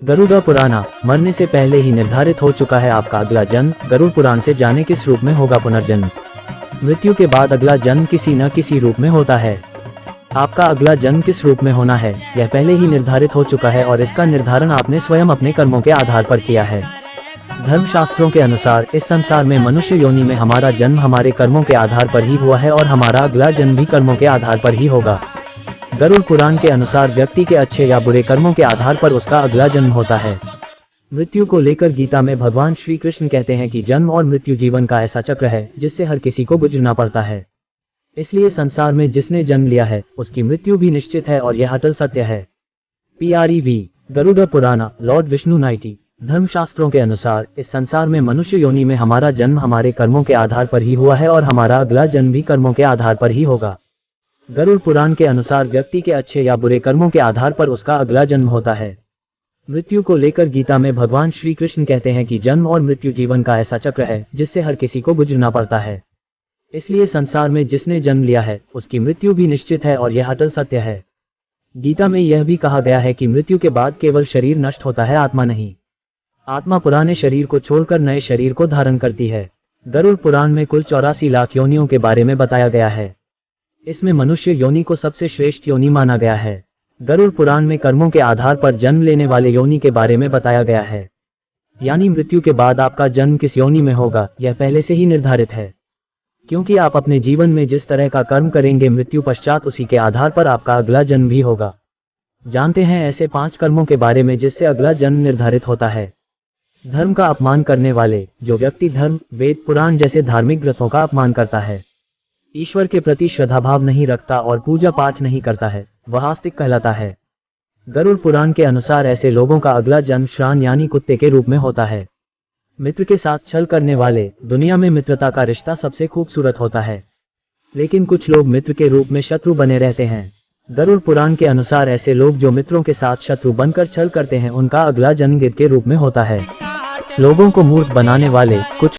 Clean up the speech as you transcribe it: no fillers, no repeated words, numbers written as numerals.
गरुड़ पुराण। मरने से पहले ही निर्धारित हो चुका है आपका अगला जन्म। गरुड़ पुराण से जाने किस रूप में होगा पुनर्जन्म। मृत्यु के बाद अगला जन्म किसी न किसी रूप में होता है। आपका अगला जन्म किस रूप में होना है यह पहले ही निर्धारित हो चुका है और इसका निर्धारण आपने स्वयं अपने कर्मों के आधार पर किया है। धर्मशास्त्रों के अनुसार इस संसार में मनुष्य योनि में हमारा जन्म हमारे कर्मों के आधार पर ही हुआ है और हमारा अगला जन्म भी कर्मों के आधार पर ही होगा। गरुड़ पुराण के अनुसार व्यक्ति के अच्छे या बुरे कर्मों के आधार पर उसका अगला जन्म होता है। मृत्यु को लेकर गीता में भगवान श्री कृष्ण कहते हैं कि जन्म और मृत्यु जीवन का ऐसा चक्र है जिससे हर किसी को गुजरना पड़ता है। इसलिए संसार में जिसने जन्म लिया है उसकी मृत्यु भी निश्चित है और यह अटल सत्य है। PREV Garuda Purana Lord Vishnu 90। धर्मशास्त्रों के अनुसार इस संसार में मनुष्य योनि में हमारा जन्म हमारे कर्मों के आधार पर ही हुआ है और हमारा अगला जन्म भी कर्मों के आधार पर ही होगा। गरुड़ पुराण के अनुसार व्यक्ति के अच्छे या बुरे कर्मों के आधार पर उसका अगला जन्म होता है। मृत्यु को लेकर गीता में भगवान श्री कृष्ण कहते हैं कि जन्म और मृत्यु जीवन का ऐसा चक्र है जिससे हर किसी को गुजरना पड़ता है। इसलिए संसार में जिसने जन्म लिया है उसकी मृत्यु भी निश्चित है और यह अटल सत्य है। गीता में यह भी कहा गया है कि मृत्यु के बाद केवल शरीर नष्ट होता है, आत्मा नहीं। आत्मा पुराने शरीर को छोड़कर नए शरीर को धारण करती है। गरुड़ पुराण में कुल 84 लाख योनियों के बारे में बताया गया है। इसमें मनुष्य योनि को सबसे श्रेष्ठ योनि माना गया है। गरुड़ पुराण में कर्मों के आधार पर जन्म लेने वाले योनि के बारे में बताया गया है। यानी मृत्यु के बाद आपका जन्म किस योनि में होगा यह पहले से ही निर्धारित है, क्योंकि आप अपने जीवन में जिस तरह का कर्म करेंगे मृत्यु पश्चात उसी के आधार पर आपका अगला जन्म भी होगा। जानते हैं ऐसे 5 कर्मों के बारे में जिससे अगला जन्म निर्धारित होता है। धर्म का अपमान करने वाले। जो व्यक्ति धर्म, वेद, पुराण जैसे धार्मिक ग्रंथों का अपमान करता है, ईश्वर के प्रति श्रद्धाभाव नहीं रखता और पूजा पाठ नहीं करता है, वह आस्तिक कहलाता है। गरुड़ पुराण के अनुसार ऐसे लोगों का अगला जन्म श्रान यानी कुत्ते के रूप में होता है। मित्र के साथ छल करने वाले। दुनिया में मित्रता का रिश्ता सबसे खूबसूरत होता है, लेकिन कुछ लोग मित्र के रूप में शत्रु बने रहते हैं। गरुड़ पुराण के अनुसार ऐसे लोग जो मित्रों के साथ शत्रु बनकर छल करते हैं उनका अगला जन्म गिद्ध के रूप में होता है। लोगों को मूर्ख बनाने वाले। कुछ